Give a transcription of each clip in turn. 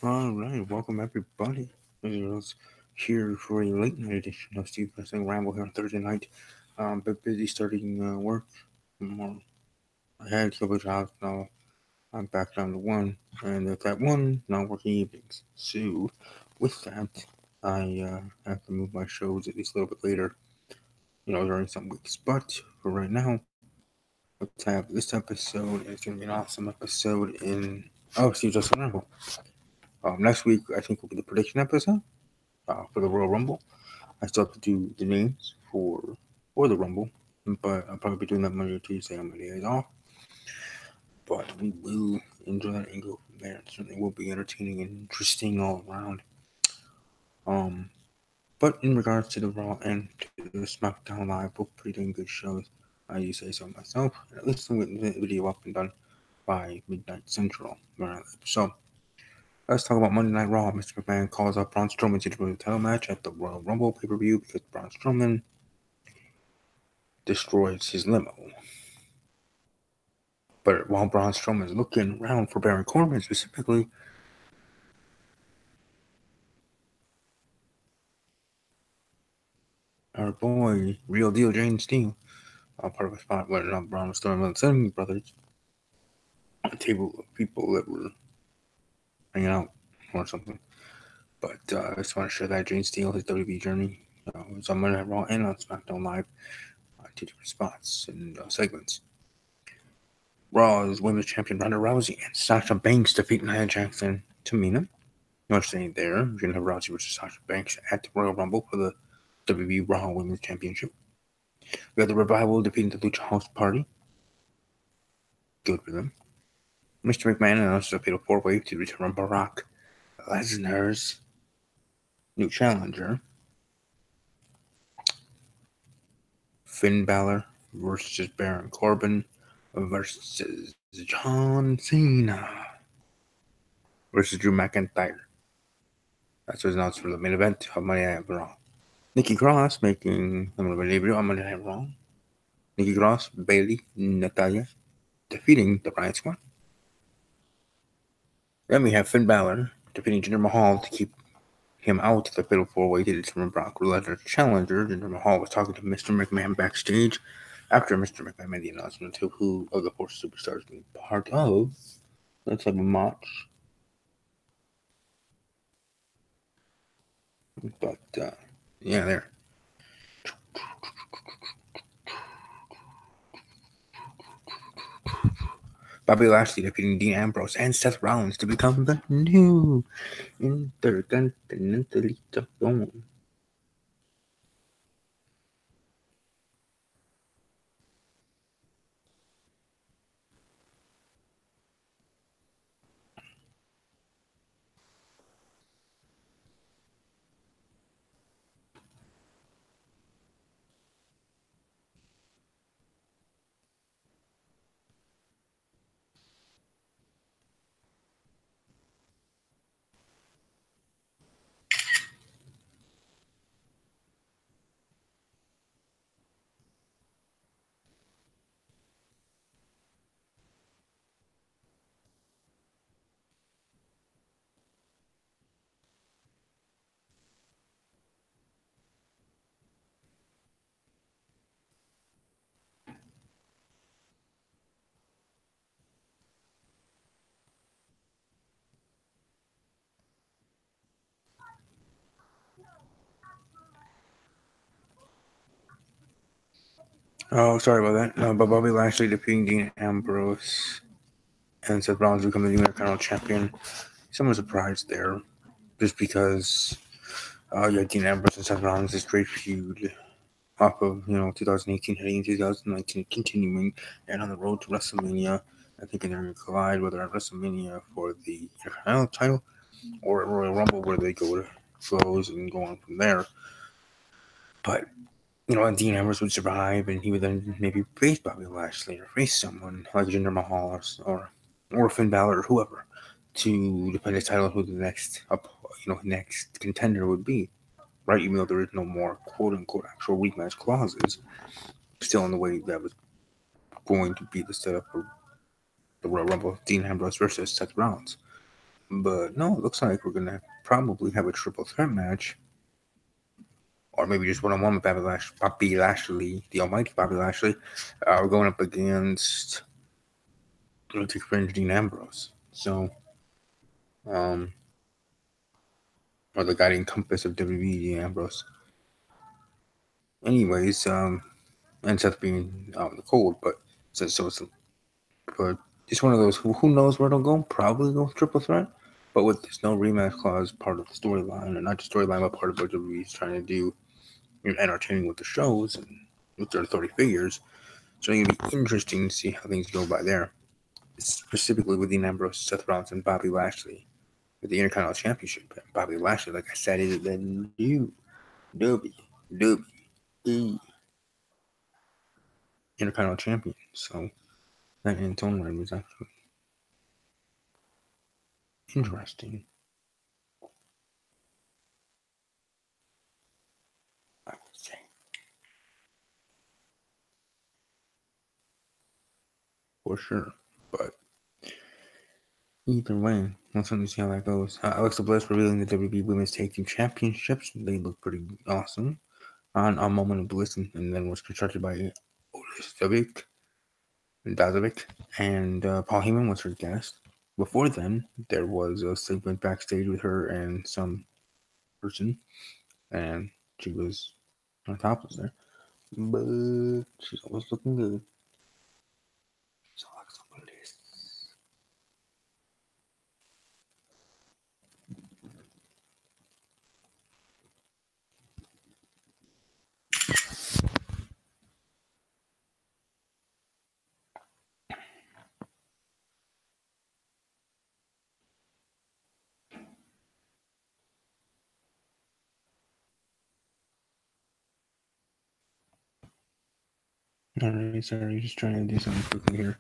Alright, welcome everybody. This is here for a late night edition of Steve Wrestling Ramble here on Thursday night. A bit busy starting work. More I had a couple of jobs now. I'm back down to one, and at that one, not working evenings. So, with that, I have to move my shows at least a little bit later, during some weeks. But for right now, let's have this episode. It's going to be an awesome episode Steve Wrestling Ramble. Next week, I think, will be the prediction episode for the Royal Rumble. I still have to do the names for the Rumble, but I'll probably be doing that Monday or Tuesday on my days off. But we will enjoy that and go from there. It certainly will be entertaining and interesting all around. Um, but in regards to the Raw and to the SmackDown Live, both pretty dang good shows. I do say so myself. At least I'm getting the video up and done by midnight Central where I live. So let's talk about Monday Night Raw. Mr. McMahon calls up Braun Strowman to do the title match at the Royal Rumble pay-per-view because Braun Strowman destroys his limo. But while Braun Strowman is looking around for Baron Corbin specifically, our boy, Real Deal Jayden Steele, part of a spot where Braun Strowman and the Seven Brothers, a table of people that were hanging out or something. But I just want to share that Jayden Steele, his WWE journey, was on Monday Night Raw and on SmackDown Live, two different spots and segments. Raw's Women's Champion Ronda Rousey and Sasha Banks defeat Nia Jax and Tamina. No saying there. You're going to have Rousey versus Sasha Banks at the Royal Rumble for the WWE Raw Women's Championship. We got the Revival defeating the Lucha House Party. Good for them. Mr. McMahon announces a fatal four-way to return Brock Lesnar's new challenger. Finn Balor versus Baron Corbin versus John Cena versus Drew McIntyre. That's what's announced for the main event of Monday Night Raw. Nikki Cross making a little debut on Monday Night Raw. Nikki Cross, Bayley, Natalya defeating the Riot Squad. Then we have Finn Balor defeating Jinder Mahal to keep him out of the fatal four-way to determine Brock Lesnar's challenger. Jinder Mahal was talking to Mr. McMahon backstage after Mr. McMahon made the announcement to who of the four superstars being part of. Let's have a match. But, yeah, there. Bobby Lashley defeating Dean Ambrose and Seth Rollins to become the new Intercontinental Champion. Oh, sorry about that. But Bobby Lashley defeating Dean Ambrose and Seth Rollins becoming the new Intercontinental Champion. Somewhat surprised there, just because Dean Ambrose and Seth Rollins is great feud off of 2018 heading into 2019 continuing and on the road to WrestleMania. I think they're going to collide whether at WrestleMania for the Intercontinental title or at Royal Rumble where they go to flows and go on from there. But Dean Ambrose would survive, and he would then maybe face Bobby Lashley or face someone like Jinder Mahal or Finn Balor or whoever to defend his title. Who the next next contender would be, right? Even though there is no more quote unquote actual rematch clauses, still in the way that was going to be the setup for the Royal Rumble, Dean Ambrose versus Seth Rollins. But no, it looks like we're gonna probably have a triple threat match, or maybe just one-on-one with Bobby Lashley, the Almighty Bobby Lashley. We're going up against Lunatic Fringe Dean Ambrose. So, or the guiding compass of WWE, Dean Ambrose. Anyways, and Seth being out in the cold, but but it's one of those who knows where it'll go. Probably go triple threat, but with this no rematch clause part of the storyline, and not just storyline, but part of what WWE's trying to do, entertaining with the shows and with their authority figures. So it's gonna be interesting to see how things go by there, specifically with Dean Ambrose, Seth Rollins, and Bobby Lashley with the Intercontinental Championship. Bobby Lashley, like I said, is the new WWE Intercontinental Champion. So that in its own right was actually interesting, I would say. For sure. But either way, we'll certainly see how that goes. Alexa Bliss revealing the WWE Women's Tag Team Championships. They look pretty awesome. On a moment of bliss, and then was constructed by Dazovic, and Paul Heyman was her guest. Before then, there was a segment backstage with her and some person, and she was on topless there. But she's always looking good. So Alexa Bliss. Alright, sorry, just trying to do something quickly here.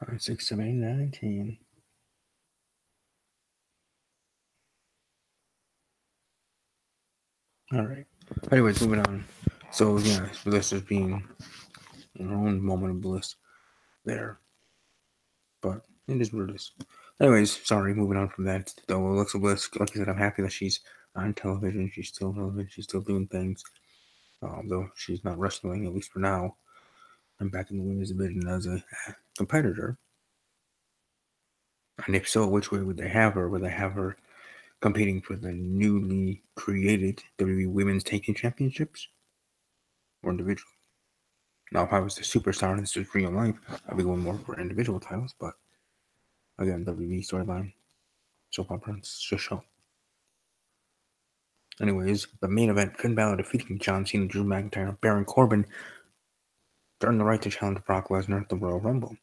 Alright, 6, 7, 8, 9, 10. Alright. Anyways, moving on. So, yeah, Bliss is being her own moment of bliss there. But it is what it is. Anyways, sorry, moving on from that. Though Alexa Bliss, like I said, I'm happy that she's on television. She's still relevant. She's still doing things. Though she's not wrestling, at least for now. I'm back in the women's division as a competitor. And if so, which way would they have her? Would they have her competing for the newly created WWE Women's Tag Team Championships? Or individual? Now, if I was the superstar and this was real life, I'd be going more for individual titles. But again, WWE storyline, soap opera, it's just show. Anyways, the main event, Finn Balor defeating John Cena, Drew McIntyre, Baron Corbin, earned the right to challenge Brock Lesnar at the Royal Rumble.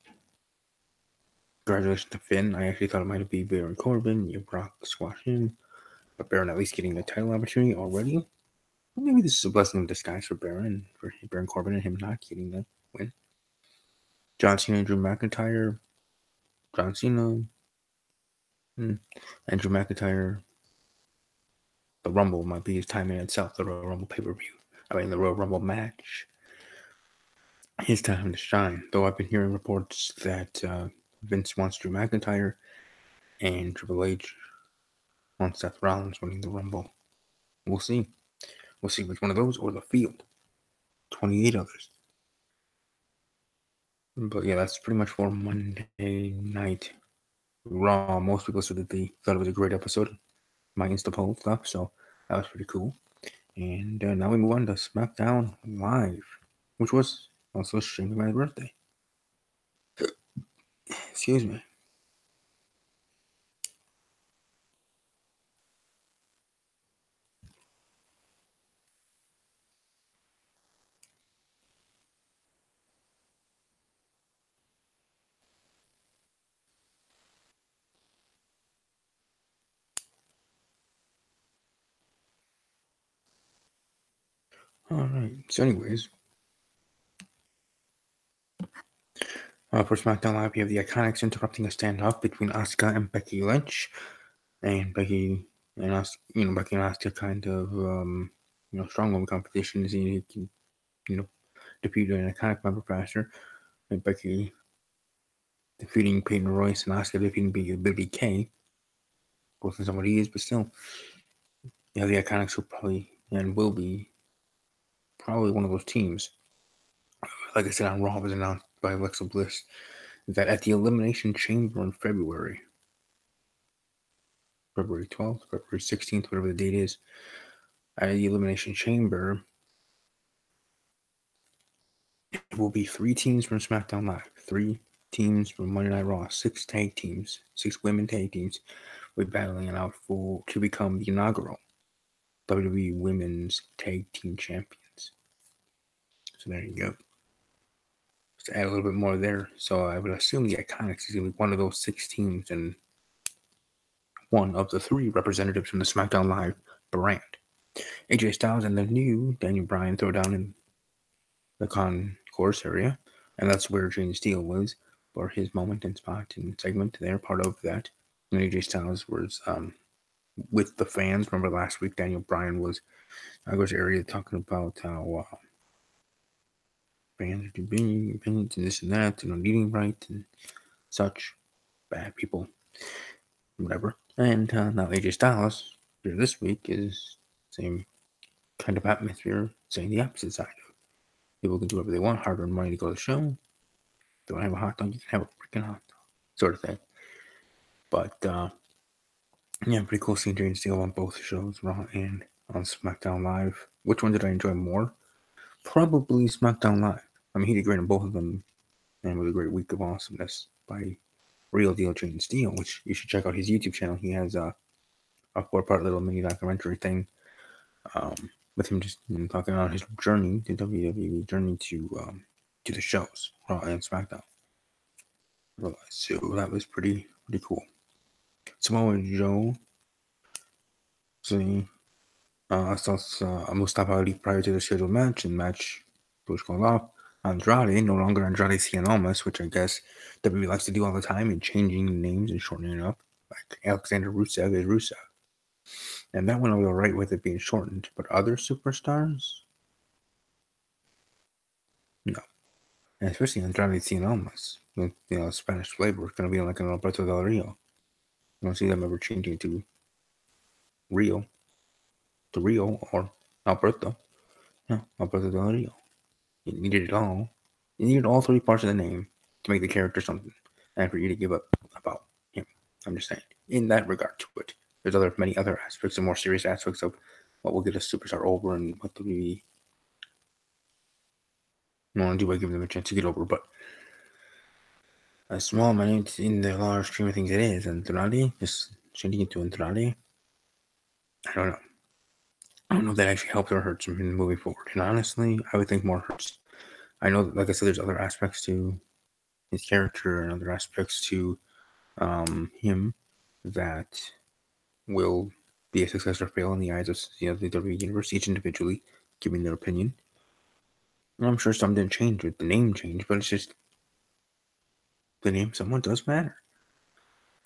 Congratulations to Finn. I actually thought it might be Baron Corbin. You Brock squash him, but Baron at least getting the title opportunity already. Well, maybe this is a blessing in disguise for Baron Corbin, and him not getting the win. John Cena and Drew McIntyre. John Cena and Drew McIntyre. The Rumble might be his time in itself. The Royal Rumble pay-per-view. The Royal Rumble match. His time to shine. Though I've been hearing reports that Vince wants Drew McIntyre and Triple H wants Seth Rollins winning the Rumble. We'll see. We'll see which one of those or the field. 28 others. But yeah, that's pretty much for Monday Night Raw. Most people said that they thought it was a great episode. My Insta poll stuff, so that was pretty cool. And now we move on to SmackDown Live, which was also streamed my birthday. Excuse me. Alright, so anyways, for SmackDown Live, we have the Iconics interrupting a standoff between Asuka and Becky Lynch. And Becky and Becky and Asuka kind of strong woman competition to see who can defeat an iconic member faster. And Becky defeating Peyton Royce and Asuka defeating Billie Kay. Both in somebody is, but still, the Iconics will probably and will be probably one of those teams. Like I said on Raw, was announced by Alexa Bliss that at the Elimination Chamber in February 12th, February 16th, whatever the date is, at the Elimination Chamber, it will be 3 teams from SmackDown Live, 3 teams from Monday Night Raw, 6 tag teams, 6 women tag teams, will be battling it out to become the inaugural WWE Women's Tag Team Champions. So there you go. Just to add a little bit more there. So I would assume the Iconics is going to be one of those 6 teams and one of the 3 representatives from the SmackDown Live brand. AJ Styles and the new Daniel Bryan throw down in the concourse area, and that's where Jayden Steele was for his moment and spot and segment. They're part of that. And AJ Styles was with the fans. Remember last week, Daniel Bryan was in the area talking about how fans are being opinions and this and that, and not eating right and such. Bad people, whatever. And now AJ Styles here this week is same kind of atmosphere, saying the opposite side of people can do whatever they want, hard earned money to go to the show. If they want to have a hot dog, you can have a freaking hot dog, sort of thing. But yeah, pretty cool seeing Jayden Steele on both shows, Raw and on SmackDown Live. Which one did I enjoy more? Probably SmackDown Live. I mean, he did great on both of them, and was a great week of awesomeness by Real Deal Jayden Steele, which you should check out his YouTube channel. He has a 4-part little mini documentary thing with him just talking about his journey to WWE, journey to the shows, Raw and SmackDown. So that was pretty cool. Samoa Joe, saw Mustafa Ali prior to the scheduled match, and match was called off. Andrade, no longer Andrade Cien Almas, which I guess WWE likes to do all the time, and changing names and shortening it up. Like Alexander Rusev is Rusev. And that went over right with it being shortened. But other superstars? No. And especially Andrade Cien Almas. With, Spanish flavor. It's going to be like an Alberto Del Rio. You don't see them ever changing to Rio. To Rio or Alberto. No, Alberto Del Rio. You needed it all. You needed all 3 parts of the name to make the character something. And for you to give up about him. I'm just saying. In that regard to it. There's many other aspects and more serious aspects of what will get a superstar over and what we want to do by giving them a chance to get over. But as small minute in the large scheme of things it is, Andrade, just changing it to Andrade, I don't know. I don't know if that actually helps or hurts him moving forward. And honestly, I would think more hurts. I know, like I said, there's other aspects to his character and other aspects to him that will be a success or fail in the eyes of the WWE universe, each individually giving their opinion. And I'm sure some didn't change with the name change, but it's just the name somewhat does matter.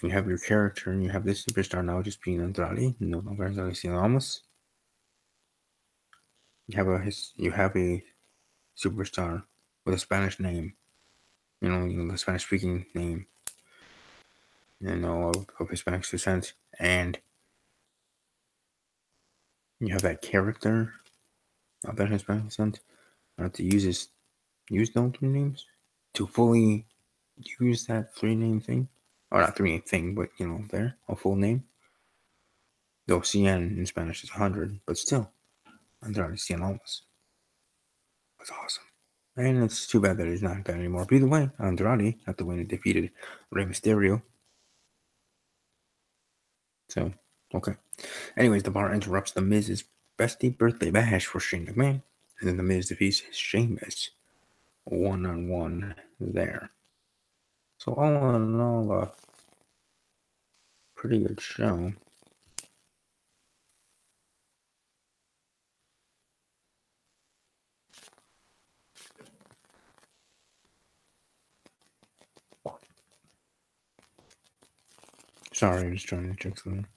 You have your character and you have this superstar now just being Andrade, no longer Andrade Cien Almas. You have a superstar with a Spanish name, the Spanish speaking name, of Hispanic descent, and you have that character of that Hispanic descent. To use those 3 names to fully use that 3-name thing, or not 3-name thing, but a full name. Though Cien in Spanish is 100, but still, Andrade Cien Almas. That's awesome. And it's too bad that he's not that anymore. But either way, Andrade got the win and defeated Rey Mysterio. So, okay. Anyways, the Bar interrupts the Miz's bestie birthday bash for Shane McMahon. And then the Miz defeats Sheamus 1-on-1 there. So all in all, a pretty good show. Sorry, I'm just trying to check something.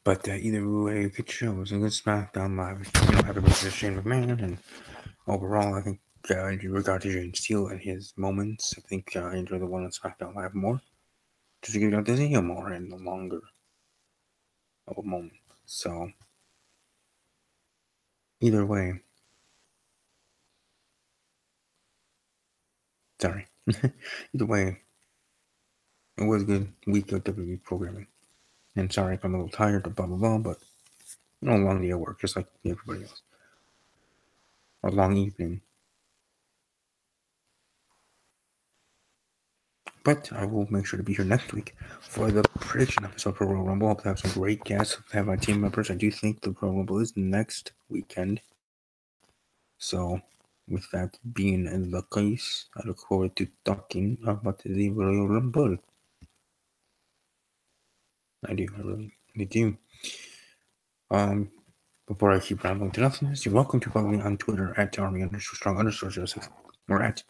But either way, good show. It was a good SmackDown Live. Happy birthday to Shane McMahon, and overall, I think in regard to Jayden Steele and his moments, I think I enjoy the one on SmackDown Live more. Just to give out to see him more and no longer of a moment. So, either way, sorry. Either way, it was a good week of WWE programming. And sorry if I'm a little tired or blah blah blah, but a long day at work, just like everybody else. A long evening. But I will make sure to be here next week for the prediction episode for Royal Rumble. Hope to have some great guests. Hope to have my team members. I do think the Royal Rumble is next weekend. So, with that being the case, I look forward to talking about the Royal Rumble. I really do. Before I keep rambling to nothingness, you're welcome to follow me on Twitter at Army_strong_06 or at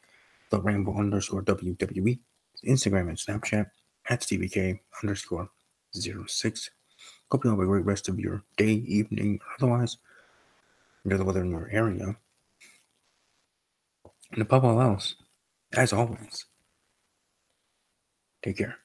the Ramble _WWE, Instagram and Snapchat at StevieK_06. Hope you have a great rest of your day, evening, or otherwise. Enjoy the weather in your area. And above all else, as always, take care.